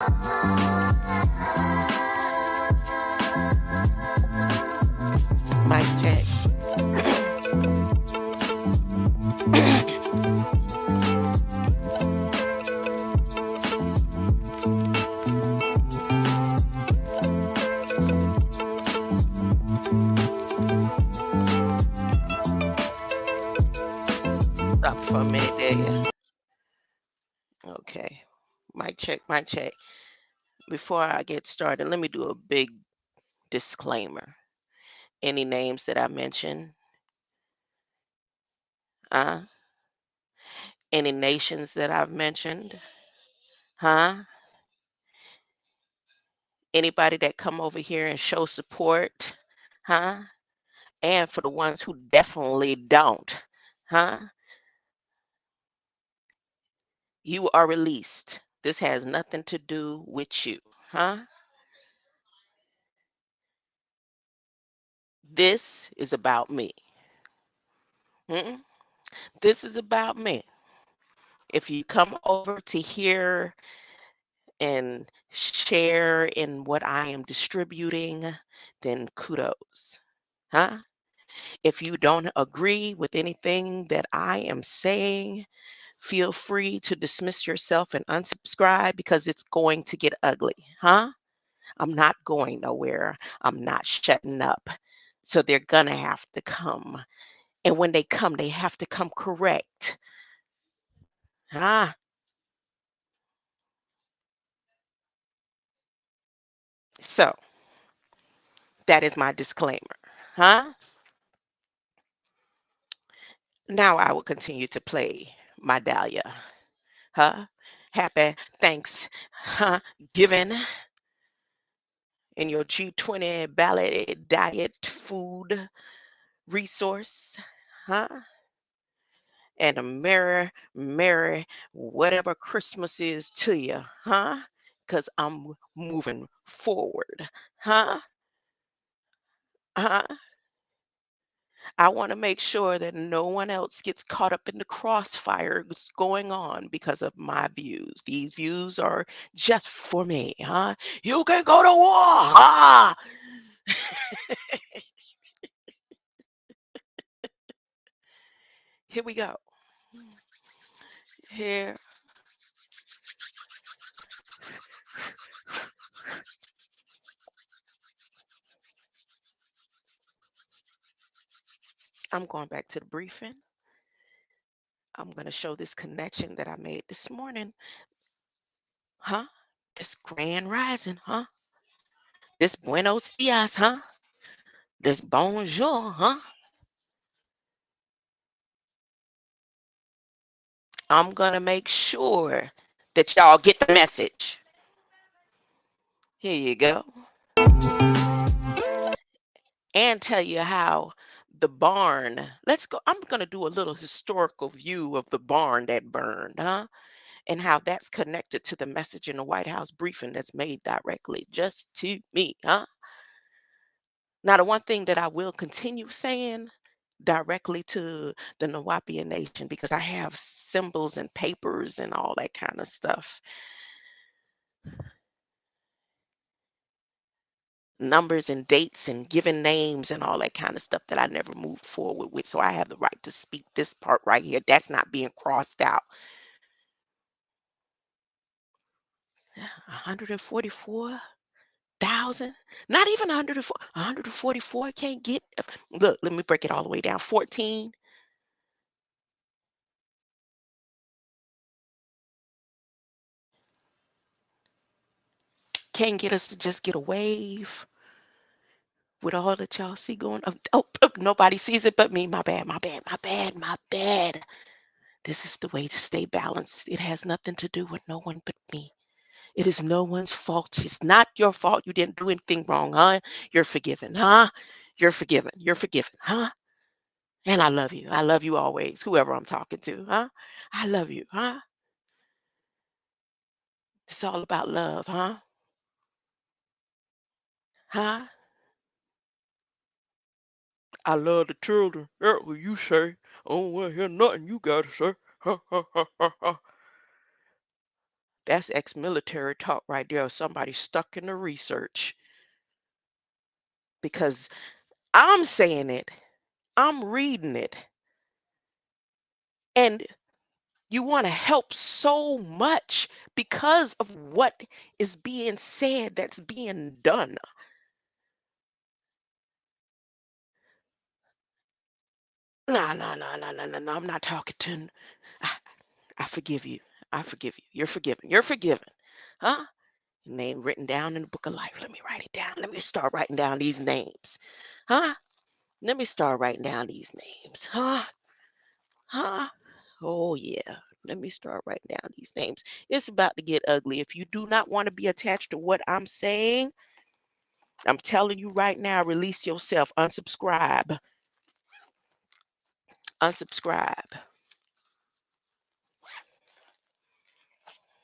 Mic check. Stop for a minute there. Okay. Mic check, mic check. Before I get started, let me do a big disclaimer. Any names that I mention, any nations that I've mentioned, anybody that come over here and show support, and for the ones who definitely don't, you are released. This has nothing to do with you, This is about me. This is about me. If you come over to hear and share in what I am distributing, then kudos. If you don't agree with anything that I am saying, feel free to dismiss yourself and unsubscribe because it's going to get ugly. I'm not going nowhere. I'm not shutting up. So they're going to have to come. And when they come, they have to come correct. So that is my disclaimer. Now I will continue to play my Dahlia. Happy thanks, given in your G20 ballot diet food resource, and a merry whatever Christmas is to you, because I'm moving forward, huh? I want to make sure that no one else gets caught up in the crossfire that's going on because of my views. These views are just for me, You can go to war, Here we go. Here. I'm going back to the briefing. I'm going to show this connection that I made this morning. This grand rising, This buenos dias, This bonjour, I'm going to make sure that y'all get the message. Here you go. And tell you how the barn, let's go. I'm going to do a little historical view of the barn that burned, and how that's connected to the message in the White House briefing that's made directly just to me, Now, the one thing that I will continue saying directly to the Nawapian Nation, because I have symbols and papers and all that kind of stuff, numbers and dates and given names and all that kind of stuff that I never moved forward with. So I have the right to speak this part right here. That's not being crossed out. 144,000, not even 104, 144 can't get. Look, let me break it all the way down. 14. Can't get us to just get a wave with all that y'all see going. Oh, nobody sees it but me. My bad, my bad, my bad, my bad. This is the way to stay balanced. It has nothing to do with no one but me. It is no one's fault. It's not your fault. You didn't do anything wrong, You're forgiven, You're forgiven. You're forgiven, And I love you. I love you always, whoever I'm talking to, I love you, It's all about love, Huh? I love the children. That's what you say. I don't want to hear nothing you got to say. Ha, ha, ha, ha, ha. That's ex-military talk right there, or somebody stuck in the research. Because I'm saying it, I'm reading it, and you want to help so much because of what is being said that's being done. No, no, no, no, no, no, no. I'm not talking to. I, I forgive you. I forgive you. You're forgiven. You're forgiven. Huh? Name written down in the book of life. Let me write it down. Let me start writing down these names. Huh? Let me start writing down these names. Huh? Huh? Oh, yeah. Let me start writing down these names. It's about to get ugly. If you do not want to be attached to what I'm saying, I'm telling you right now, release yourself. Unsubscribe. Unsubscribe.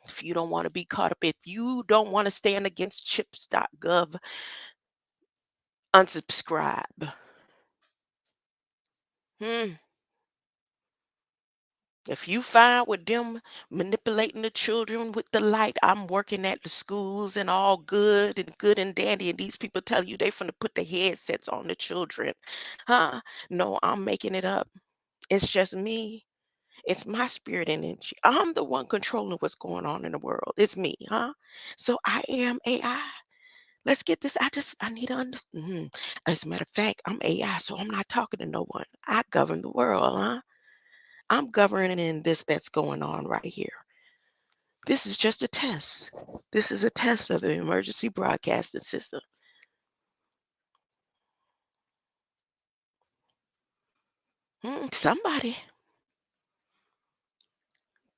If you don't want to be caught up, if you don't want to stand against CHIPS.gov, unsubscribe. Hmm. If you find with them manipulating the children with the light, I'm working at the schools and all good and dandy, and these people tell you they finna put the headsets on the children. Huh? No, I'm making it up. It's just me. It's my spirit and energy. I'm the one controlling what's going on in the world. It's me, huh? So I am AI. Let's get this. I need to understand. As a matter of fact, I'm AI, so I'm not talking to no one. I govern the world, huh? I'm governing this that's going on right here. This is just a test. This is a test of the emergency broadcasting system. Somebody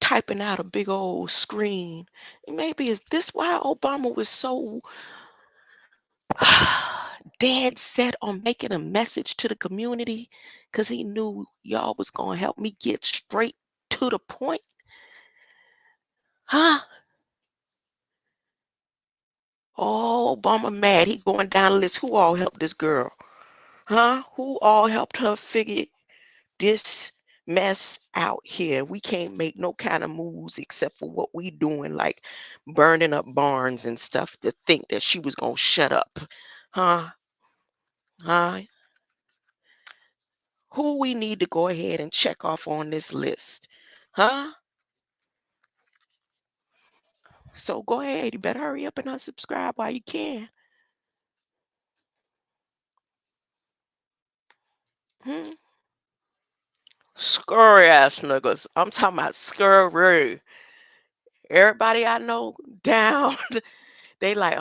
typing out a big old screen. Maybe is this why Obama was so dead set on making a message to the community? Because he knew y'all was going to help me get straight to the point. Huh? Oh, Obama mad. He going down the list. Who all helped this girl? Huh? Who all helped her figure this mess out here? We can't make no kind of moves except for what we doing, like burning up barns and stuff, to think that she was gonna shut up. Huh? Huh? Who we need to go ahead and check off on this list? Huh? So go ahead. You better hurry up and unsubscribe while you can. Hmm? Scurry ass niggas. I'm talking about scurry. Everybody I know down, they like,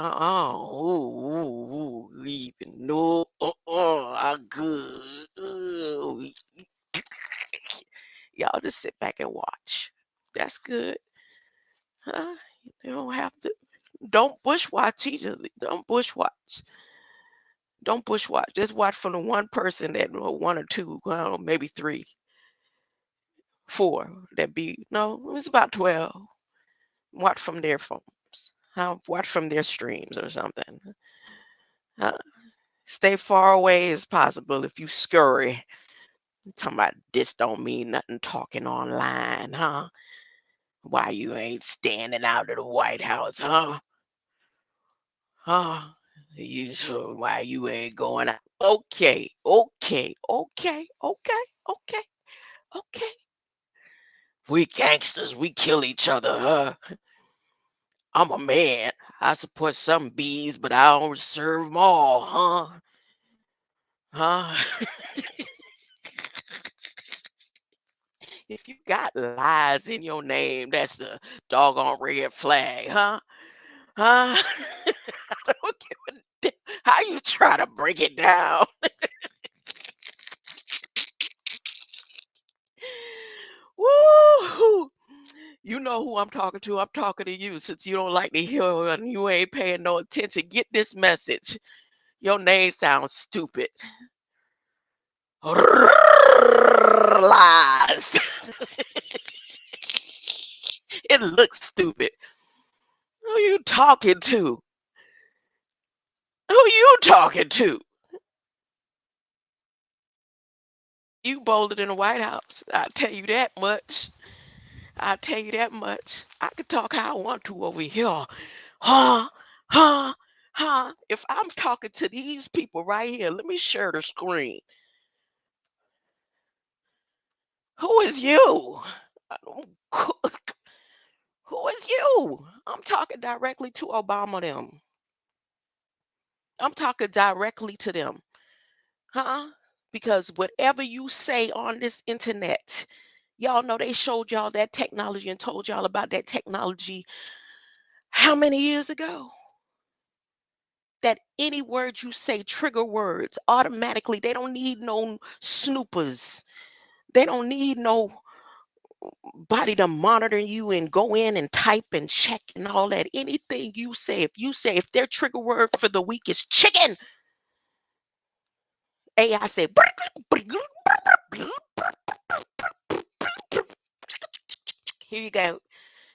leaving. No, I'm good. Y'all just sit back and watch. That's good. Huh? You don't have to. Don't bushwatch either. Don't bushwatch. Don't bushwatch. Just watch from the one person that, or one or two, well, maybe three, four that be, no, it's about 12. Watch from their phones. Watch from their streams or something. Uh, Stay far away as possible if you scurry. Talking about this don't mean nothing talking online, huh? Why you ain't standing out of the White House, huh? Huh? So why you ain't going out? Okay, okay, okay, okay, okay, okay. We gangsters, we kill each other, huh? I'm a man. I support some bees, but I don't serve them all, huh? Huh? If you got lies in your name, that's the doggone red flag, huh? Huh? I don't give a damn how you try to break it down. Woo! You know who I'm talking to. I'm talking to you since you don't like to hear and you ain't paying no attention. Get this message. Your name sounds stupid. Lies. It looks stupid. Who you talking to? Who you talking to? You bolder than the White House. I'll tell you that much. I'll tell you that much. I could talk how I want to over here. Huh? Huh? Huh? If I'm talking to these people right here, let me share the screen. Who is you? I don't, who is you? I'm talking directly to Obama them. I'm talking directly to them. Huh? Because whatever you say on this internet, y'all know they showed y'all that technology and told y'all about that technology how many years ago? That any word you say, trigger words automatically. They don't need no snoopers. They don't need no body to monitor you and go in and type and check and all that. Anything you say, if their trigger word for the week is chicken, AI say, here you go.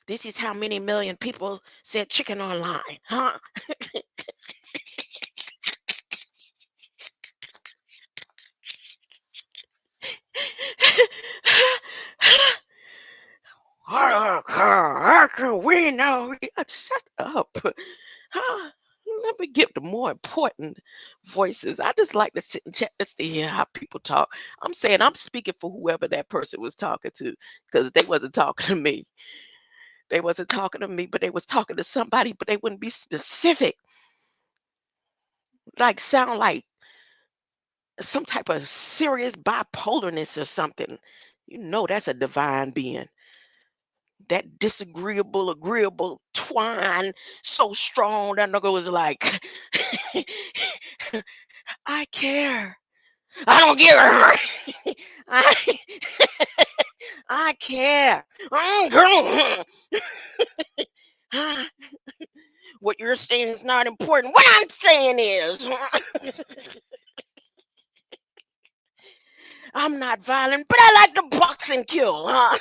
This is how many million people said chicken online, huh? We know. Shut up. Huh? Let me get the more important voices. I just like to sit and chat just to hear how people talk. I'm saying I'm speaking for whoever that person was talking to, because they wasn't talking to me. They wasn't talking to me, but they was talking to somebody, but they wouldn't be specific. Like sound like some type of serious bipolarness or something. You know that's a divine being. That disagreeable, agreeable twine so strong that nigga was like, I care. I don't give a I, I care. What you're saying is not important. What I'm saying is I'm not violent, but I like to box and kill, huh?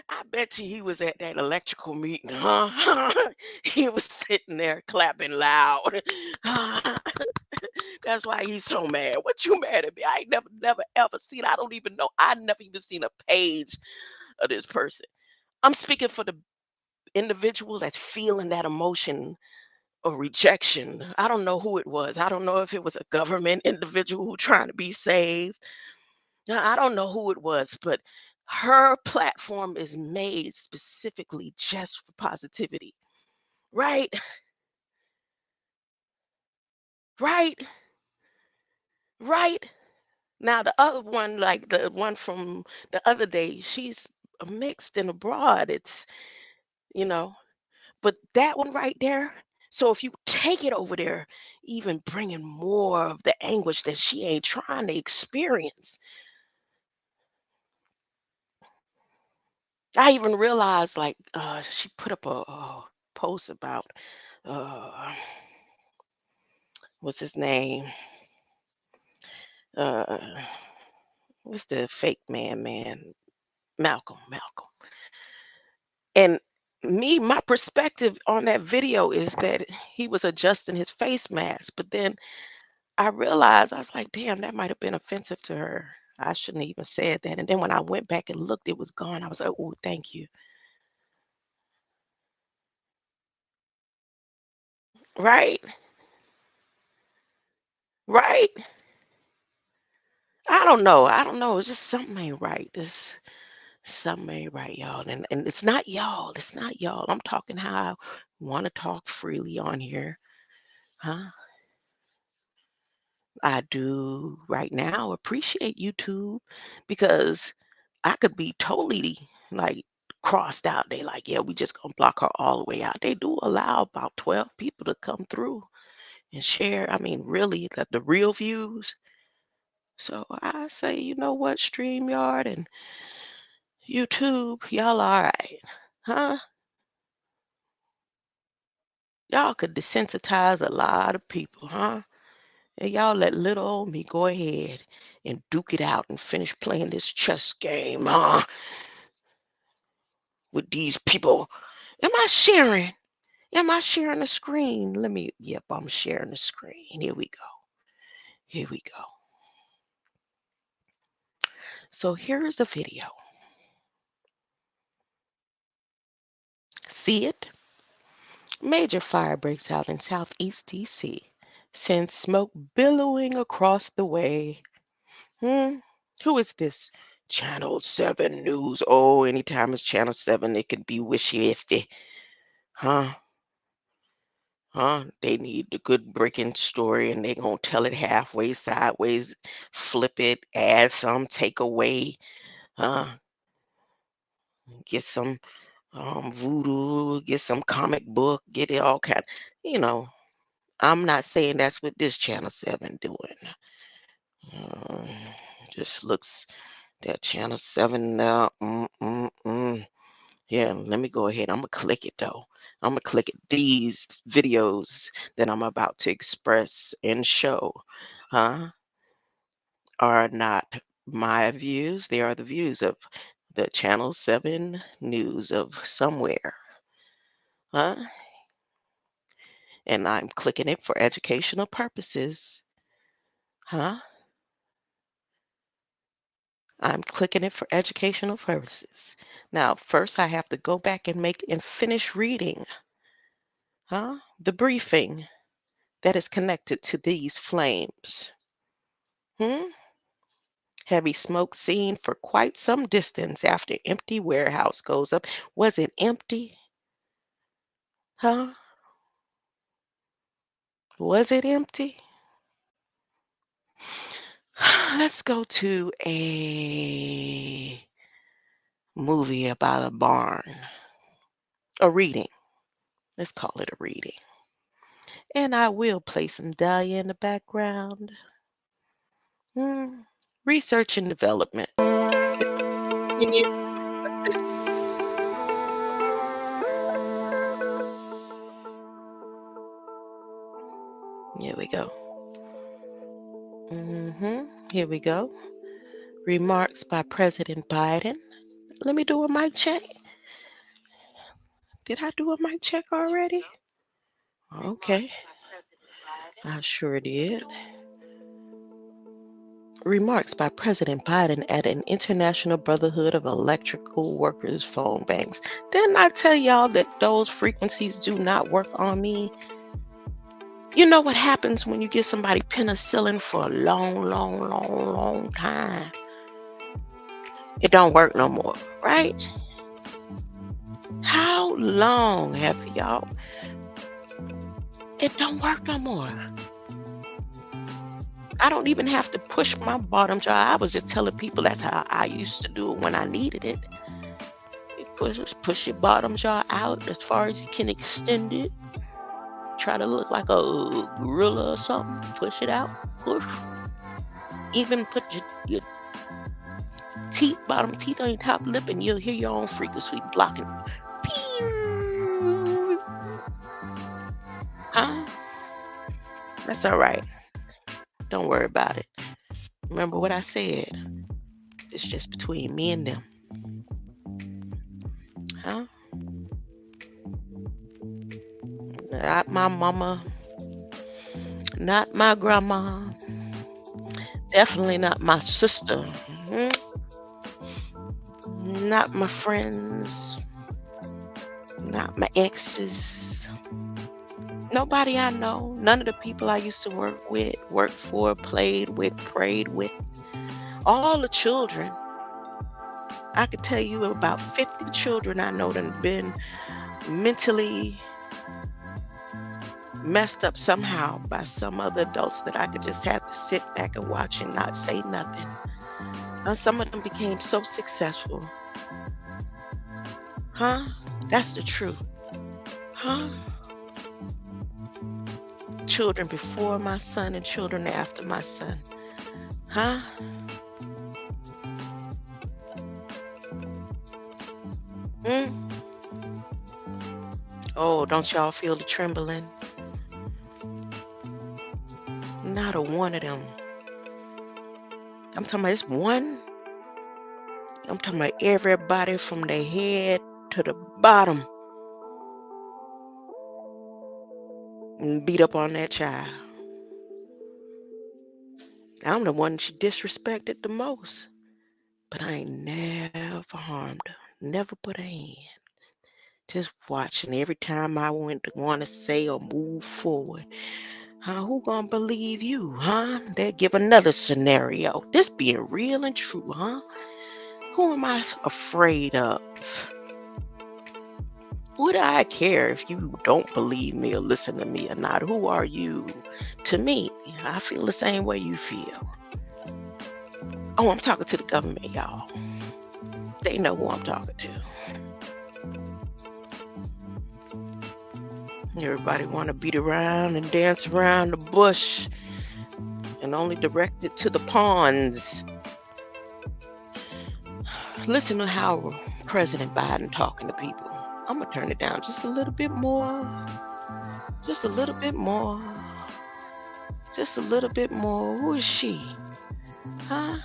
I bet you he was at that electrical meeting, huh? He was sitting there clapping loud. That's why he's so mad. What you mad at me? I ain't never ever seen. I don't even know. I never even seen a page of this person. I'm speaking for the individual that's feeling that emotion of rejection. I don't know who it was. I don't know if it was a government individual who trying to be saved. I don't know who it was, but her platform is made specifically just for positivity. Right? Right? Right? Now the other one, like the one from the other day, she's mixed and abroad. It's, you know, but that one right there. So if you take it over there, even bringing more of the anguish that she ain't trying to experience. I even realized, like, she put up a post about uh, what's his name? Uh, what's the fake man? Malcolm. And me, my perspective on that video is that he was adjusting his face mask. But then I realized, I was like, damn, that might have been offensive to her. I shouldn't have even said that. And then when I went back and looked, it was gone. I was like, oh, thank you. Right? Right? I don't know. I don't know. It's just something ain't right. This something ain't right, y'all. And it's not y'all. It's not y'all. I'm talking how I want to talk freely on here. Huh? I do right now appreciate YouTube, because I could be totally like crossed out. They like, yeah, we just gonna block her all the way out. They do allow about 12 people to come through and share. I mean, really, the real views. So I say, you know what, StreamYard and YouTube, y'all all right. Huh? Y'all could desensitize a lot of people, huh? And y'all let little old me go ahead and duke it out and finish playing this chess game, huh? With these people. Am I sharing? Am I sharing the screen? Let me, yep, I'm sharing the screen. Here we go. Here we go. So here's a video. See it? Major fire breaks out in southeast DC. Sends smoke billowing across the way. Who is this? Channel 7 News. Oh, anytime it's Channel 7, it could be wishy-iffy. Huh? They need a good breaking story and they gonna tell it halfway, sideways, flip it, add some, take away, huh? Get some voodoo, get some comic book, get it all kind. You know, I'm not saying that's what this Channel 7 doing. Uh, just looks that Channel 7 now. Yeah, let me go ahead. I'm gonna click it though. I'm gonna click it. These videos that I'm about to express and show, huh, are not my views. They are the views of the Channel 7 News of somewhere, huh? And I'm clicking it for educational purposes, huh? I'm clicking it for educational purposes. Now, first I have to go back and make and finish reading, huh? The briefing that is connected to these flames. Heavy smoke seen for quite some distance after empty warehouse goes up. Was it empty? Huh? Was it empty? Let's go to a movie about a barn. A reading. Let's call it a reading. And I will play some Dahlia in the background. Research and development. Continue assist. Here we go. Here we go. Remarks by President Biden. Let me do a mic check. Did I do a mic check already? Okay. I sure did. Remarks by President Biden at an International Brotherhood of Electrical Workers phone banks. Didn't I tell y'all that those frequencies do not work on me? You know what happens when you give somebody penicillin for a long time? It don't work no more, right? How long have y'all? It don't work no more. I don't even have to push my bottom jaw. I was just telling people that's how I used to do it when I needed it. You push your bottom jaw out as far as you can extend it. Try to look like a gorilla or something. Push it out. Push. Even put your teeth, bottom teeth on your top lip, and you'll hear your own frequency blocking. Huh? That's all right. Don't worry about it. Remember what I said. It's just between me and them. Huh? Not my mama. Not my grandma. Definitely not my sister. Not my friends. Not my exes. Nobody I know. None of the people I used to work with, worked for, played with, prayed with. All the children. I could tell you about 50 children I know that have been mentally messed up somehow by some other adults that I could just have to sit back and watch and not say nothing. Some of them became so successful. Huh? That's the truth. Huh? Children before my son and children after my son. Huh? Oh, don't y'all feel the trembling? Not a one of them. I'm talking about it's one. I'm talking about everybody from the head to the bottom. And beat up on that child. I'm the one she disrespected the most. But I ain't never harmed her. Never put her hand. Just watching every time I want to say or move forward. Who gonna believe you, huh? They give another scenario. This being real and true, huh? Who am I afraid of? What do I care if you don't believe me or listen to me or not? Who are you to me? I feel the same way you feel. Oh, I'm talking to the government, y'all. They know who I'm talking to. Everybody want to beat around and dance around the bush and only direct it to the pawns. Listen to how President Biden talking to people. I'm going to turn it down just a little bit more. Just a little bit more. Just a little bit more. Who is she? Huh?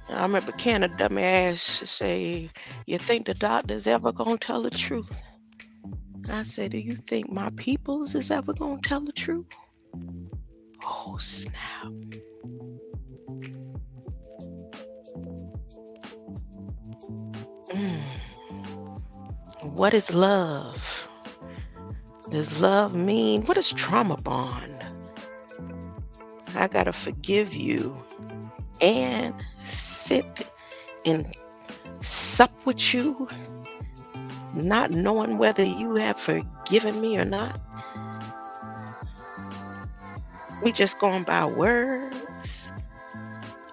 I remember Canada dumbass say, you think the doctor's ever going to tell the truth? I said, do you think my peoples is ever going to tell the truth? Oh, snap. What is love? Does love mean, what is trauma bond? I got to forgive you and sit and sup with you, not knowing whether you have forgiven me or not. We just going by words.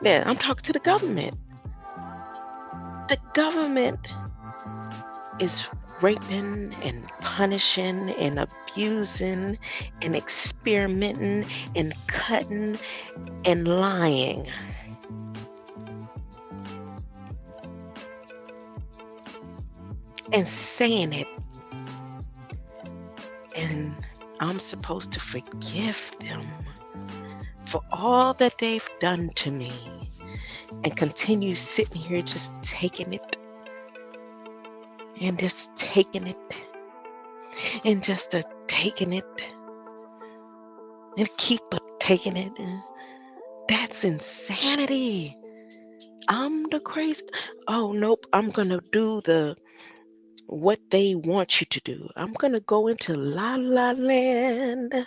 Yeah, I'm talking to the government. The government is raping and punishing and abusing and experimenting and cutting and lying. And saying it. And I'm supposed to forgive them for all that they've done to me and continue sitting here just taking it and just taking it and just taking it and keep taking it. That's insanity. I'm the crazy. Oh, nope. I'm going to do what they want you to do. I'm going to go into La La Land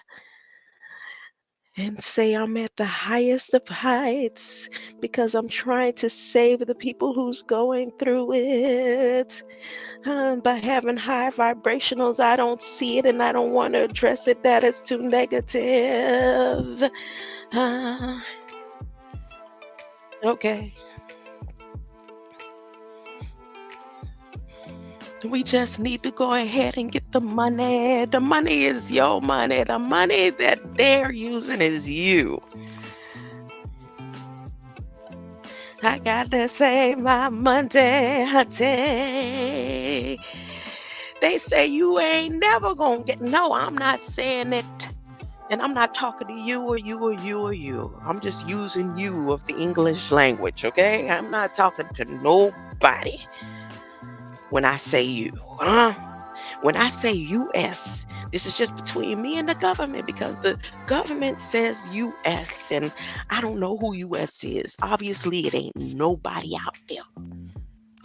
and say I'm at the highest of heights because I'm trying to save the people who's going through it. By having high vibrationals, I don't see it and I don't want to address it. That is too negative. Okay. We just need to go ahead and get the money. The money is your money. The money that they're using is you. I got to save my money, honey. They say you ain't never gonna get. No, I'm not saying it. And I'm not talking to you or you or you or you. I'm just using you of the English language, okay? I'm not talking to nobody. When I say you, when I say U.S., this is just between me and the government because the government says U.S. and I don't know who U.S. is. Obviously, it ain't nobody out there,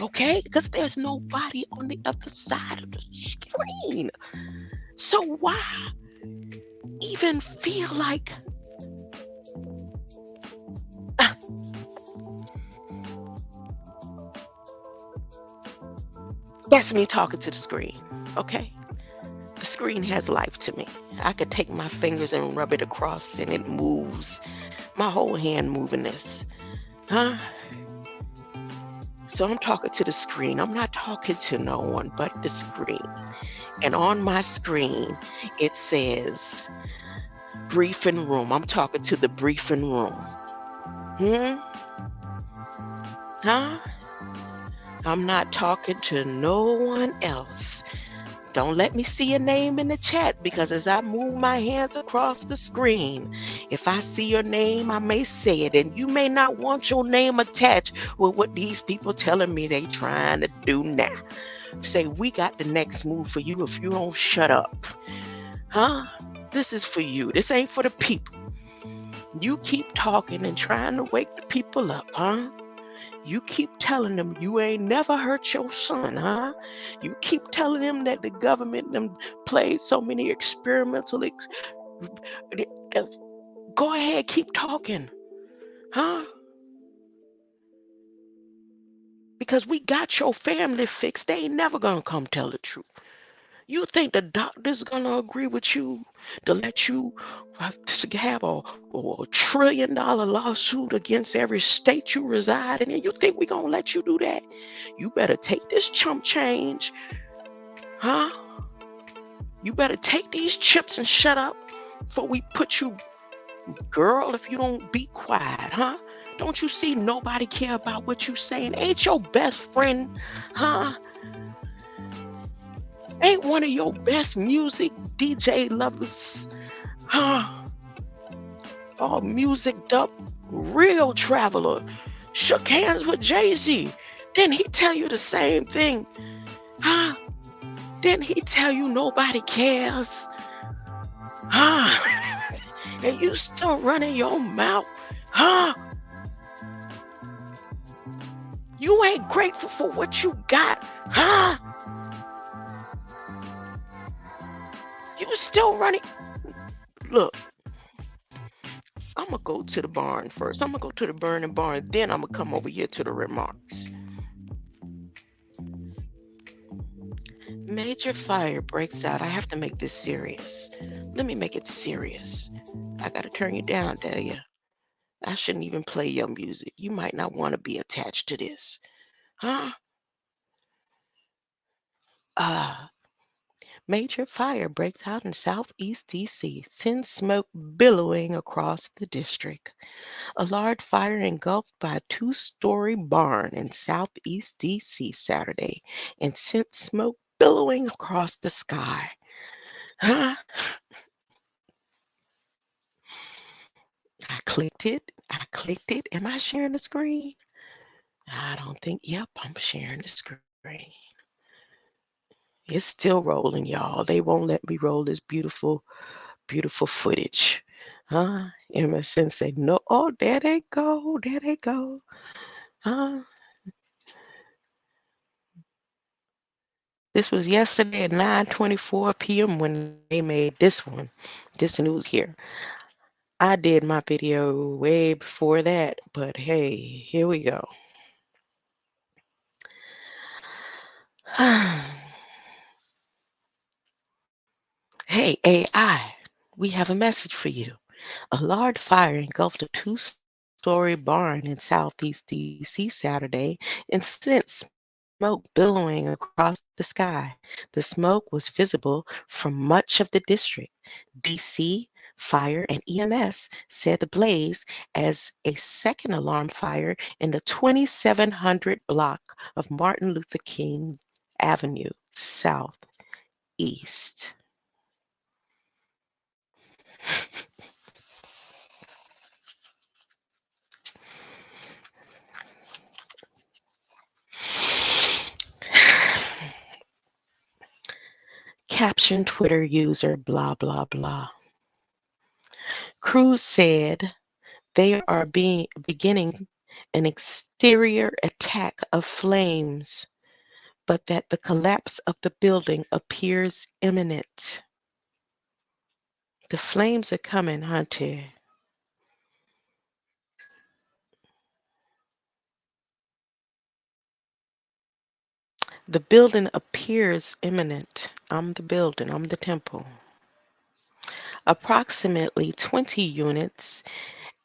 okay? Because there's nobody on the other side of the screen. So why even feel like that's me talking to the screen, okay? The screen has life to me. I could take my fingers and rub it across and it moves. My whole hand moving this. So I'm talking to the screen. I'm not talking to no one but the screen. And on my screen, it says briefing room. I'm talking to the briefing room. I'm not talking to no one else. Don't let me see your name in the chat because as I move my hands across the screen, if I see your name, I may say it. And you may not want your name attached with what these people telling me they trying to do now. say, we got the next move for you if you don't shut up. Huh? This is for you. This ain't for the people. You keep talking and trying to wake the people up, huh? You keep telling them you ain't never hurt your son, huh? You keep telling them that the government them played so many experimental go ahead, keep talking, huh? Because we got your family fixed. They ain't never gonna come tell the truth. You think the doctor's gonna agree with you to let you have a $1 trillion lawsuit against every state you reside in? And you think we gonna let you do that? You better take this chump change, huh? You better take these chips and shut up before we put you, girl, if you don't be quiet, huh? Don't you see nobody care about what you saying? Ain't your best friend, huh? Ain't one of your best music DJ lovers, huh? All music up, real traveler, shook hands with Jay-Z. Didn't he tell you the same thing, huh? Didn't he tell you nobody cares, huh? And you still running your mouth, huh? You ain't grateful for what you got, huh? You still running. Look, I'm going to go to the barn first. I'm going to go to the burning barn. Then I'm going to come over here to the remarks. Major fire breaks out. I have to make this serious. Let me make it serious. I got to turn you down, Delia. I shouldn't even play your music. You might not want to be attached to this. Huh? Major fire breaks out in southeast D.C., sends smoke billowing across the district. A large fire engulfed by a 2-story barn in southeast D.C. Saturday and sent smoke billowing across the sky. Huh? I clicked it. Am I sharing the screen? I don't think. Yep, I'm sharing the screen. It's still rolling, y'all. They won't let me roll this beautiful, beautiful footage. Huh? MSN say, no. Oh, there they go. There they go. Huh? This was yesterday at 9:24 p.m. when they made this one, this news here. I did my video way before that, but hey, here we go. Hey, AI, we have a message for you. A large fire engulfed a 2-story barn in southeast D.C. Saturday and sent smoke billowing across the sky. The smoke was visible from much of the district. D.C. Fire and EMS said the blaze as a second alarm fire in the 2700 block of Martin Luther King Avenue Southeast. Caption Twitter user blah blah blah. Crews said they are beginning an exterior attack of flames, but that the collapse of the building appears imminent. The flames are coming, Hunter. The building appears imminent. I'm the building. I'm the temple. Approximately 20 units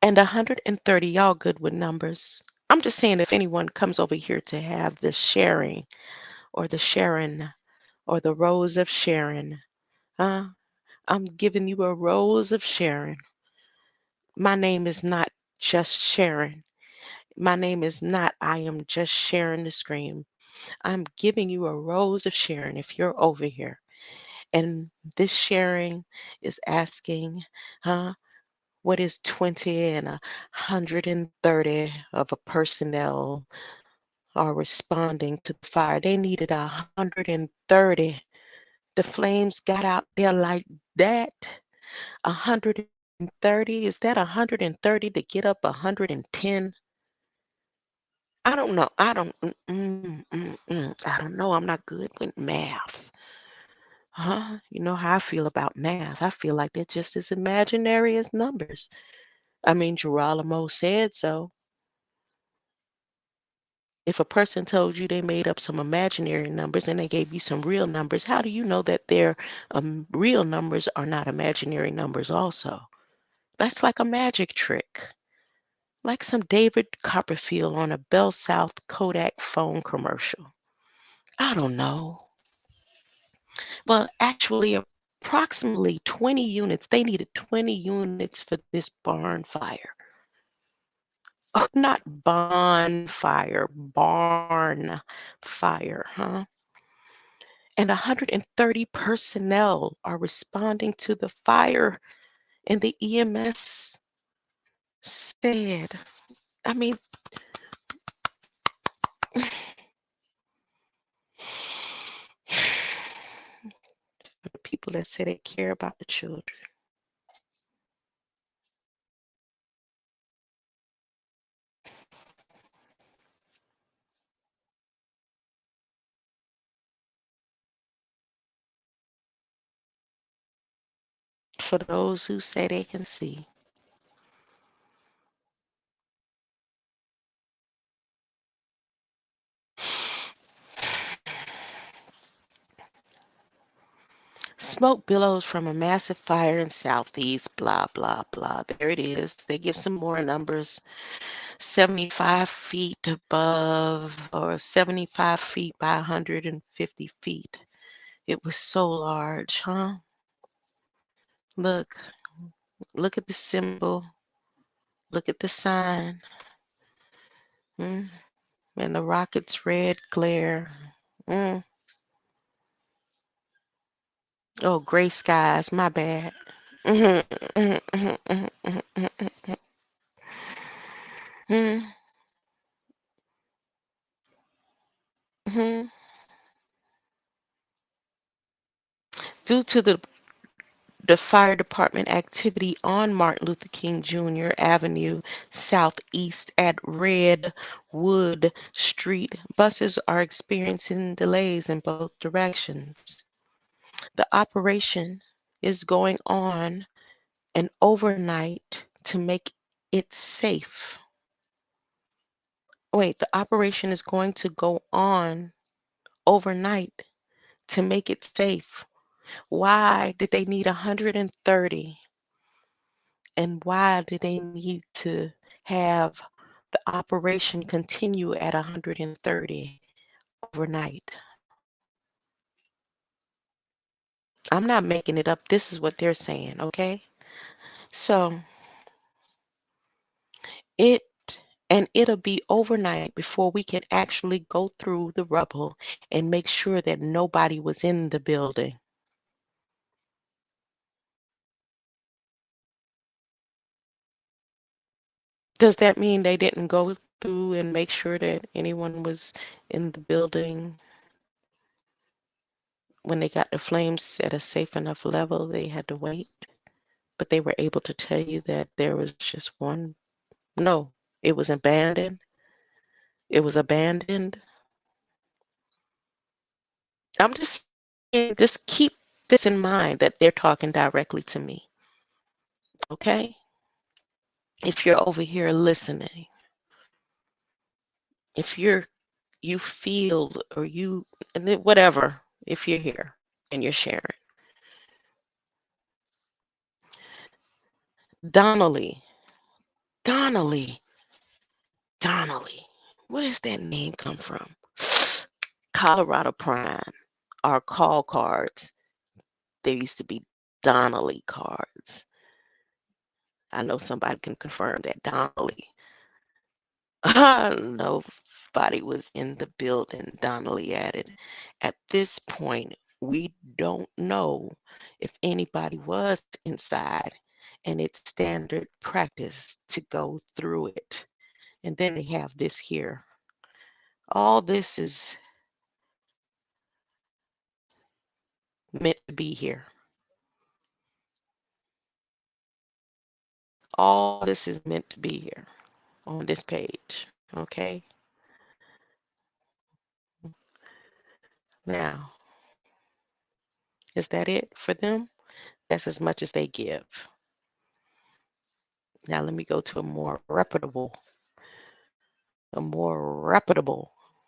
and 130. Y'all good with numbers. I'm just saying if anyone comes over here to have the sharing or the Sharon or the Rose of Sharon, I'm giving you a Rose of Sharon. My name is not just Sharon. My name is not I am just sharing the screen. I'm giving you a Rose of Sharon if you're over here. And this sharing is asking, what is 20 and 130 of a personnel are responding to the fire. They needed 130. The flames got out there like that. 130. Is that 130 to get up 110? I don't know. I don't know. I'm not good with math. Huh? You know how I feel about math. I feel like they're just as imaginary as numbers. I mean, Girolamo said so. If a person told you they made up some imaginary numbers and they gave you some real numbers, how do you know that their real numbers are not imaginary numbers also? That's like a magic trick. Like some David Copperfield on a Bell South Kodak phone commercial. I don't know. Well, actually, approximately 20 units. They needed 20 units for this barn fire. Oh, not bonfire, barn fire, huh? And 130 personnel are responding to the fire. And the EMS said, I mean, for the people that say they care about the children. For those who say they can see. Smoke billows from a massive fire in southeast, blah, blah, blah. There it is. They give some more numbers. 75 feet above or 75 feet by 150 feet. It was so large, huh? Look at the symbol. Look at the sign. And the rocket's red glare. Mm. Oh, gray skies. My bad. Due to the fire department activity on Martin Luther King Jr. Avenue Southeast at Redwood Street, buses are experiencing delays in both directions. The operation is going on an overnight to make it safe. Wait, the operation is going to go on overnight to make it safe. Why did they need 130? And why do they need to have the operation continue at 130 overnight? I'm not making it up. This is what they're saying, okay? So it'll be overnight before we can actually go through the rubble and make sure that nobody was in the building. Does that mean they didn't go through and make sure that anyone was in the building when they got the flames at a safe enough level? They had to wait, but they were able to tell you that there was just one. No, it was abandoned. It was abandoned. I'm just saying, just keep this in mind that they're talking directly to me. Okay? If you're over here listening, if you feel or you whatever, if you're here and you're sharing. Donnelly. Donnelly. Donnelly. Where does that name come from? Colorado Prime. Our call cards. There used to be Donnelly cards. I know somebody can confirm that. Donnelly. Nobody was in the building, Donnelly added. At this point, we don't know if anybody was inside, and it's standard practice to go through it. And then they have this here. All this is meant to be here. All this is meant to be here on this page, okay? Now, is that it for them? That's as much as they give. Now let me go to a more reputable,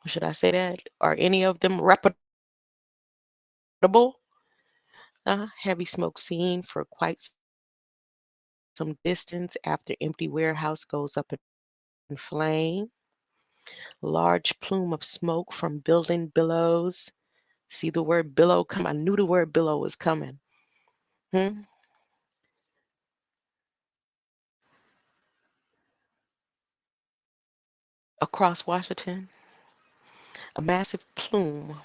should I say that? Are any of them reputable? Heavy smoke seen for quite some distance after empty warehouse goes up in flame. Large plume of smoke from building billows. See the word billow come? I knew the word billow was coming. Across Washington, a massive plume.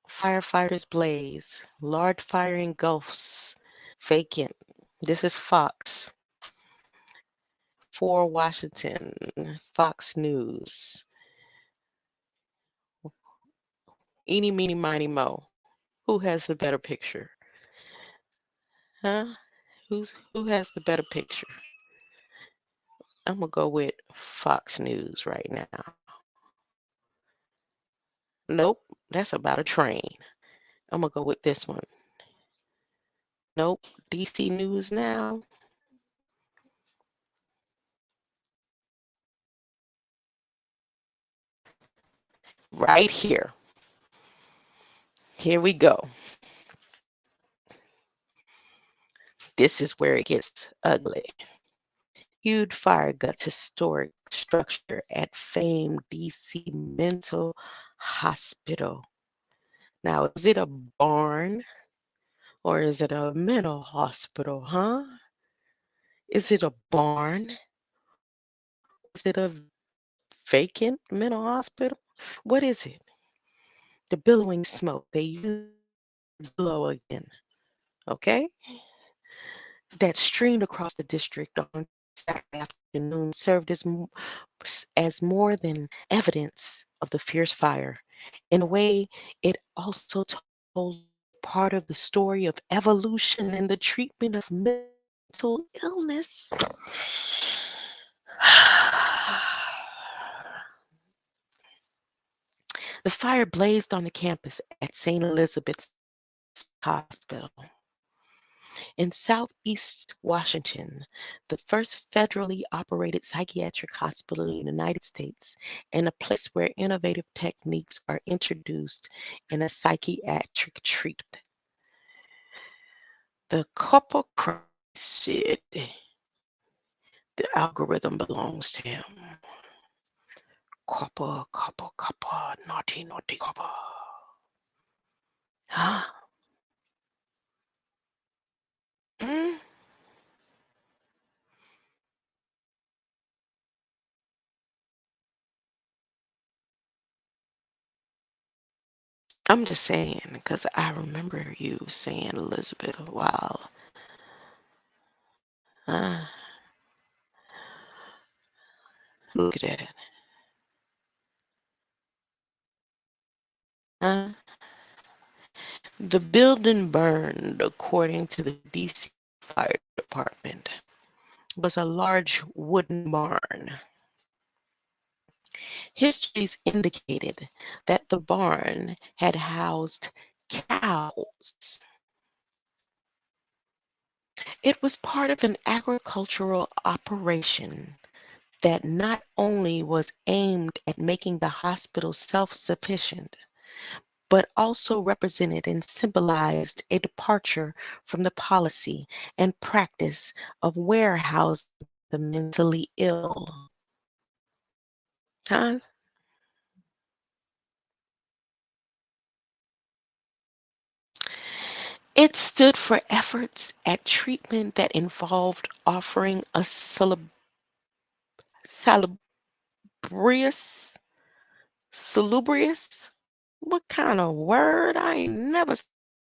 Firefighters blaze. Large fire engulfs. Vacant. This is Fox. For Washington, Fox News. Eeny, meeny, miny, mo. Who has the better picture? Huh? Who has the better picture? I'm gonna go with Fox News right now. Nope, that's about a train. I'm gonna go with this one. Nope, DC News Now. Right here. Here we go. This is where it gets ugly. Huge fire guts historic structure at famed DC Mental Hospital. Now, is it a barn or is it a mental hospital, huh? Is it a barn? Is it a vacant mental hospital? What is it? The billowing smoke. They use billow again, okay? That streamed across the district on Saturday afternoon served as more than evidence of the fierce fire. In a way, it also told part of the story of evolution and the treatment of mental illness. The fire blazed on the campus at St. Elizabeth's Hospital in Southeast Washington, the first federally operated psychiatric hospital in the United States, and a place where innovative techniques are introduced in a psychiatric treatment. The couple said the algorithm belongs to him. Copper, naughty, naughty copper. Huh? Mm? I'm just saying, because I remember you saying Elizabeth a while. Look at that. The building burned, according to the DC Fire Department, was a large wooden barn. Histories indicated that the barn had housed cows. It was part of an agricultural operation that not only was aimed at making the hospital self-sufficient, but also represented and symbolized a departure from the policy and practice of warehousing the mentally ill. Huh? It stood for efforts at treatment that involved offering a salubrious, salubrious, what kind of word? I ain't never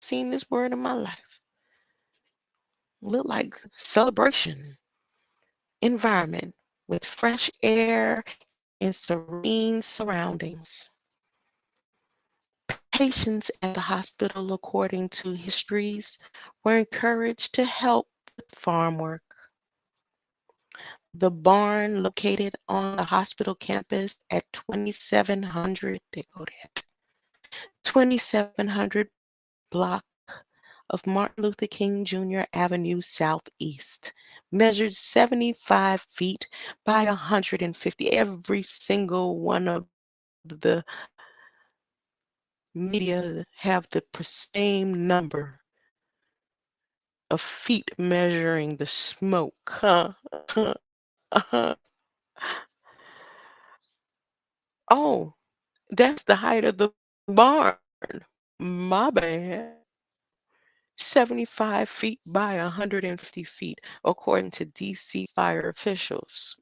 seen this word in my life. Look like celebration environment with fresh air in serene surroundings. Patients at the hospital, according to histories, were encouraged to help with farm work. The barn located on the hospital campus at 2700 block of Martin Luther King Jr. Avenue Southeast, measured 75 feet by 150. Every single one of the media have the same number of feet measuring the smoke. Huh? Oh, that's the height of the barn. My bad. 75 feet by 150 feet, according to DC fire officials.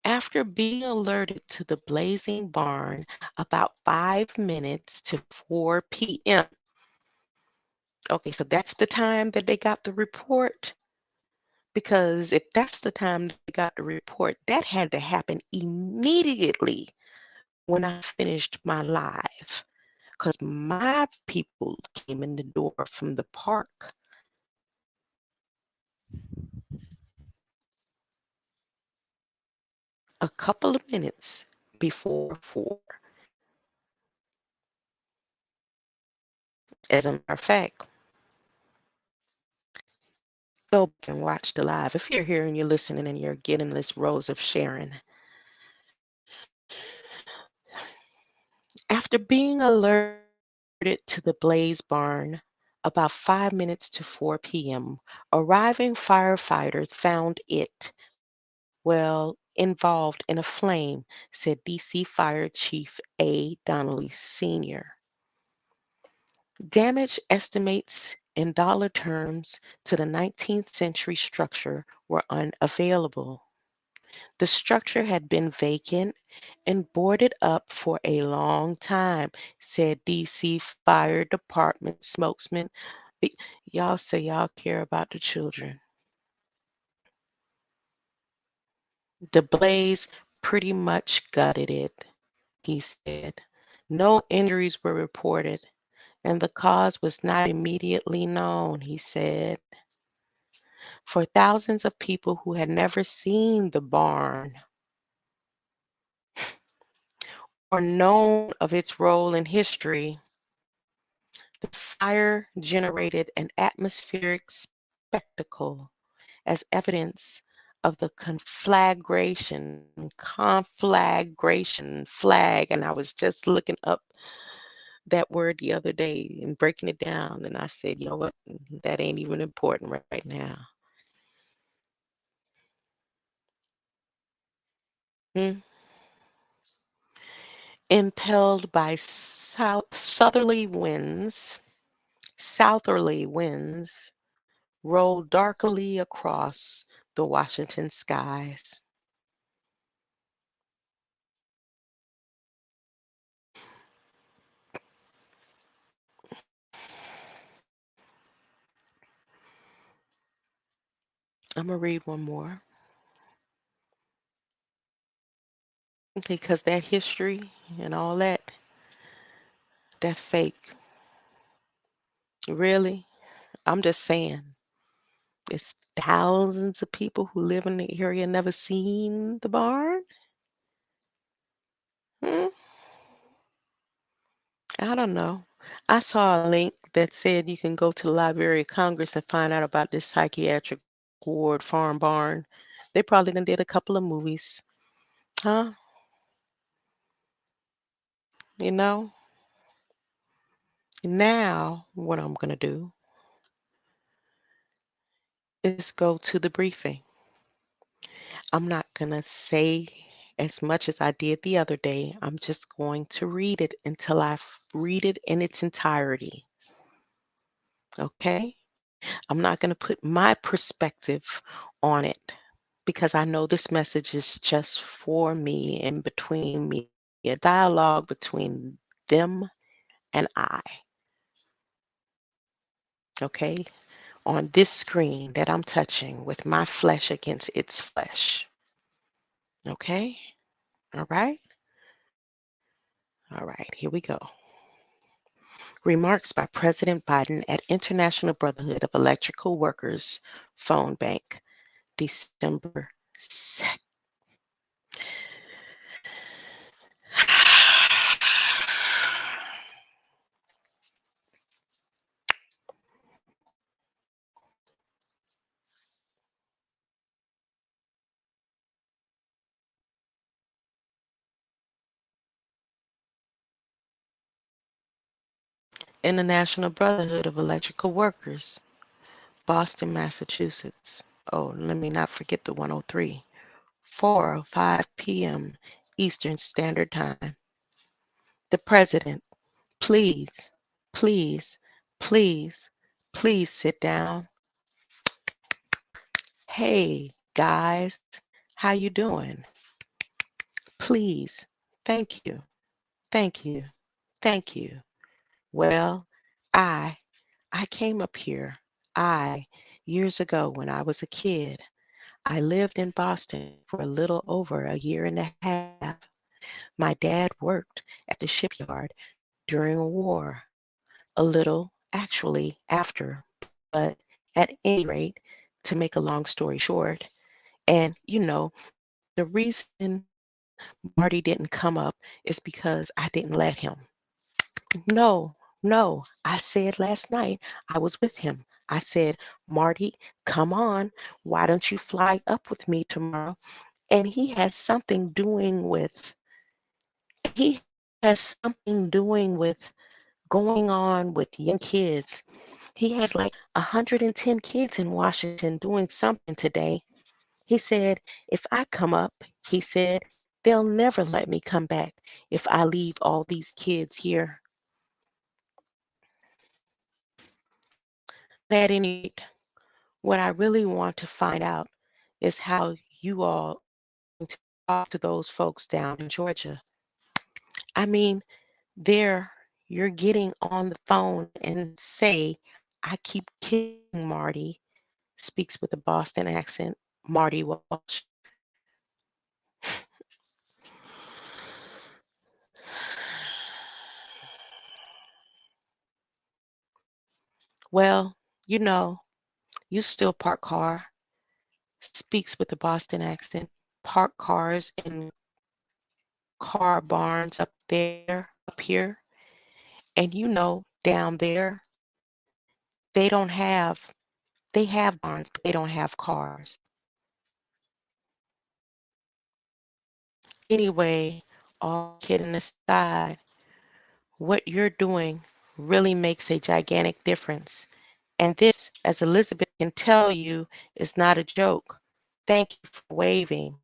After being alerted to the blazing barn about 5 minutes to 4 p.m. Okay, so that's the time that they got the report. Because if that's the time they got the report, that had to happen immediately when I finished my live. Because my people came in the door from the park a couple of minutes before 4. As a matter of fact, go back and watch the live. If you're here and you're listening and you're getting this rose of Sharon. After being alerted to the blaze barn about 5 minutes to 4 p.m., arriving firefighters found it, well, involved in a flame, said DC Fire Chief A. Donnelly Sr. Damage estimates in dollar terms to the 19th century structure were unavailable. The structure had been vacant and boarded up for a long time, said DC Fire Department spokesman. Y'all say y'all care about the children. The blaze pretty much gutted it, he said. No injuries were reported, and the cause was not immediately known, he said. For thousands of people who had never seen the barn or known of its role in history, the fire generated an atmospheric spectacle as evidence of the conflagration flag. And I was just looking up that word the other day and breaking it down. And I said, you know what? That ain't even important right now. Hmm. Impelled by southerly winds rolled darkly across the Washington skies. I'm going to read one more. Because that history and all that, that's fake. Really? I'm just saying. It's thousands of people who live in the area never seen the barn. Hmm? I don't know. I saw a link that said you can go to the Library of Congress and find out about this psychiatric ward farm barn. They probably done did a couple of movies. Huh? You know? Now, what I'm going to do is go to the briefing. I'm not going to say as much as I did the other day. I'm just going to read it until I read it in its entirety. Okay? I'm not going to put my perspective on it because I know this message is just for me and between me, a dialogue between them and I. Okay? On this screen that I'm touching with my flesh against its flesh. Okay. All right. All right. Here we go. Remarks by President Biden at International Brotherhood of Electrical Workers Phone Bank, December 2nd. International Brotherhood of Electrical Workers, Boston, Massachusetts. Oh, let me not forget the 103. 4:05 p.m. Eastern Standard Time. The President, please, please, please, please sit down. Hey, guys, how you doing? Please, thank you, thank you, thank you. Well, I came up here. Years ago when I was a kid, I lived in Boston for a little over a year and a half. My dad worked at the shipyard during a war, a little actually after, but at any rate, to make a long story short, and the reason Marty didn't come up is because I didn't let him. No, no, I said last night I was with him. I said, Marty, come on, why don't you fly up with me tomorrow? And he has something doing with going on with young kids. He has like 110 kids in Washington doing something today. He said, if I come up, he said, they'll never let me come back if I leave all these kids here. At any rate, what I really want to find out is how you all talk to those folks down in Georgia. I mean, there you're getting on the phone and say, I keep killing Marty, speaks with a Boston accent, Marty Walsh. Well, you still park car, speaks with a Boston accent, park cars in car barns up here, and down there, they don't have, they have barns, but they don't have cars. Anyway, all kidding aside, what you're doing really makes a gigantic difference. And this, as Elizabeth can tell you, is not a joke. Thank you for waving.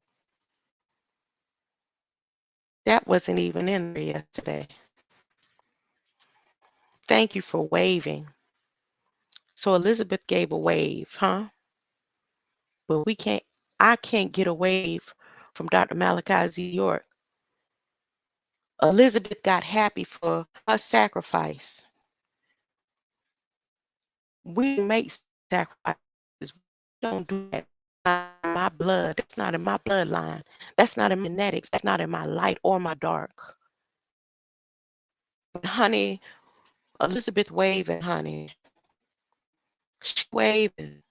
That wasn't even in there yesterday. Thank you for waving. So Elizabeth gave a wave, huh? But I can't get a wave from Dr. Malachi Z. York. Elizabeth got happy for her sacrifice. We make sacrifices. We don't do that. Not in my blood. That's not in my bloodline. That's not in my genetics. That's not in my light or my dark. But honey, Elizabeth waving, honey. She waving.